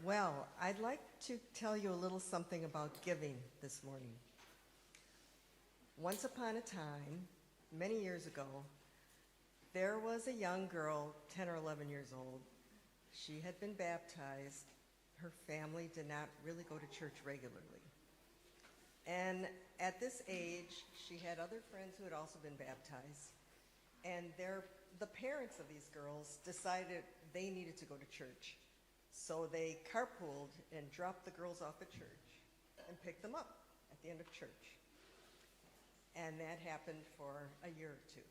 Well, I'd like to tell you a little something about giving this morning. Once upon a time, many years ago, there was a young girl, 10 or 11 years old. She had been baptized. Her family did not really go to church regularly. And at this age, she had other friends who had also been baptized. And the parents of these girls decided they needed to go to church. So they carpooled and dropped the girls off at church and picked them up at the end of church. And that happened for a year or two.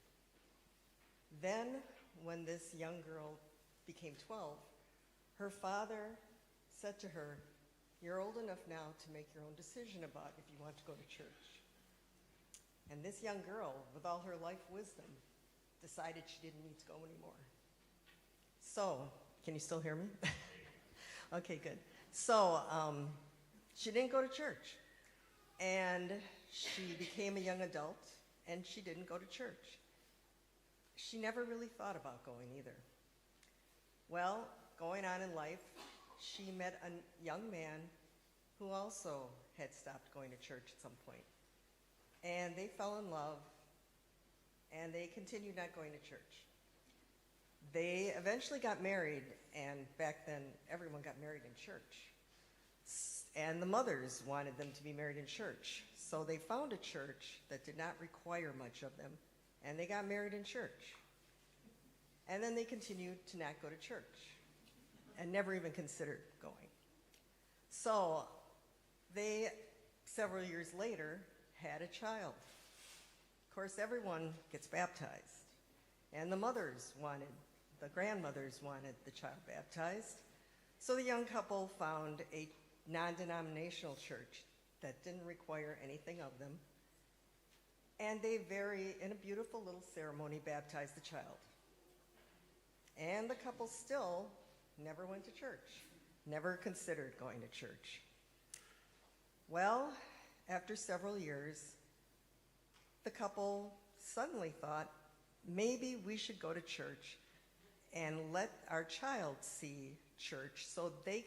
Then, when this young girl became 12, her father said to her, "You're old enough now to make your own decision about if you want to go to church." And this young girl, with all her life wisdom, decided she didn't need to go anymore. So, can you still hear me? Okay, good. So, she didn't go to church. And she became a young adult, and she didn't go to church. She never really thought about going either. Well, going on in life, she met a young man who also had stopped going to church at some point. And they fell in love, and they continued not going to church. They eventually got married, and back then everyone got married in church. And the mothers wanted them to be married in church. So they found a church that did not require much of them, and they got married in church. And then they continued to not go to church and never even considered going. So they, several years later, had a child. Of course, everyone gets baptized. And the grandmothers wanted the child baptized. So the young couple found a non-denominational church that didn't require anything of them. And they in a beautiful little ceremony, baptized the child. And the couple still never went to church, never considered going to church. Well, after several years, the couple suddenly thought, maybe we should go to church and let our child see church so he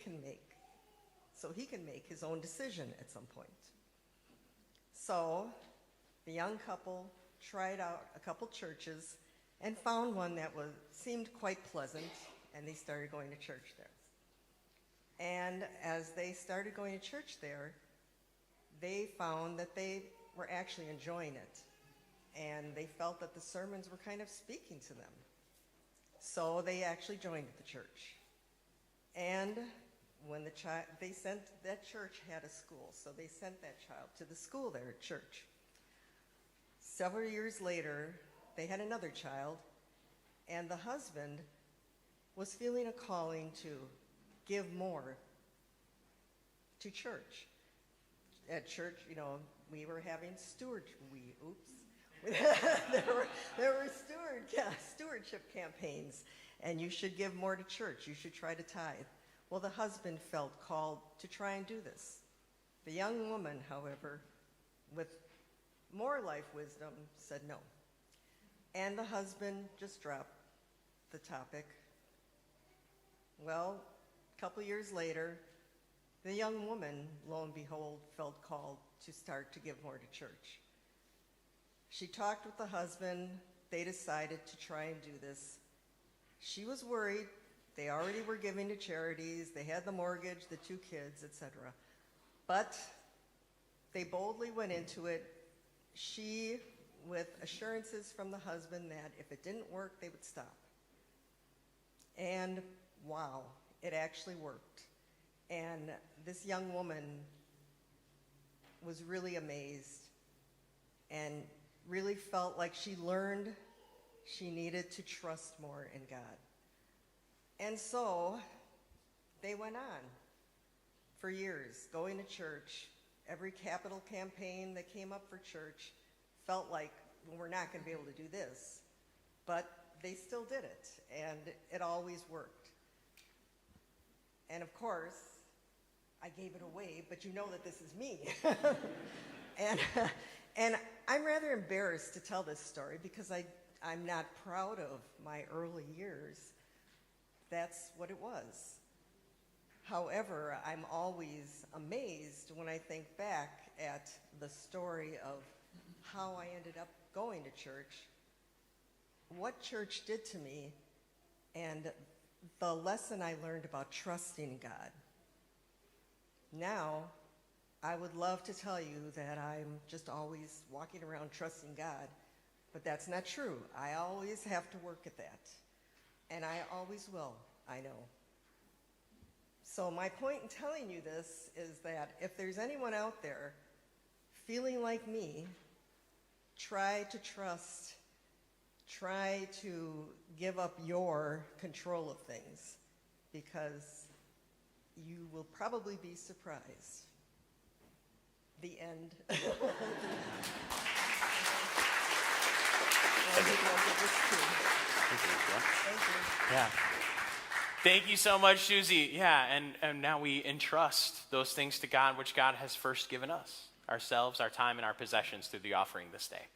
can make his own decision at some point. So the young couple tried out a couple churches and found one that seemed quite pleasant, and they started going to church there. And as they started going to church there, they found that they were actually enjoying it, and they felt that the sermons were kind of speaking to them. So they actually joined the church. And when that church had a school, so they sent that child to the school there at church. Several years later, they had another child, and the husband was feeling a calling to give more to church. At church, we were having there were stewardship campaigns, and you should give more to church. You should try to tithe. Well, the husband felt called to try and do this. The young woman, however, with more life wisdom, said no. And the husband just dropped the topic. Well, a couple years later, the young woman, lo and behold, felt called to start to give more to church. She talked with the husband. They decided to try and do this. She was worried. They already were giving to charities. They had the mortgage, the 2 kids, etc. But they boldly went into it. She, with assurances from the husband that if it didn't work, they would stop. And wow, it actually worked. And this young woman was really amazed and really felt like she learned she needed to trust more in God. And so they went on for years, going to church. Every capital campaign that came up for church felt like, well, we're not going to be able to do this. But they still did it, and it always worked. And of course, I gave it away, but you know that this is me. And I'm rather embarrassed to tell this story because I'm not proud of my early years. That's what it was. However, I'm always amazed when I think back at the story of how I ended up going to church, what church did to me, and the lesson I learned about trusting God. Now, I would love to tell you that I'm just always walking around trusting God, but that's not true. I always have to work at that, and I always will, I know. So my point in telling you this is that if there's anyone out there feeling like me, try to trust, try to give up your control of things, because you will probably be surprised. The end. Thank you. Yeah. Thank you so much, Suzie. Yeah, and now we entrust those things to God which God has first given us, ourselves, our time, and our possessions through the offering this day.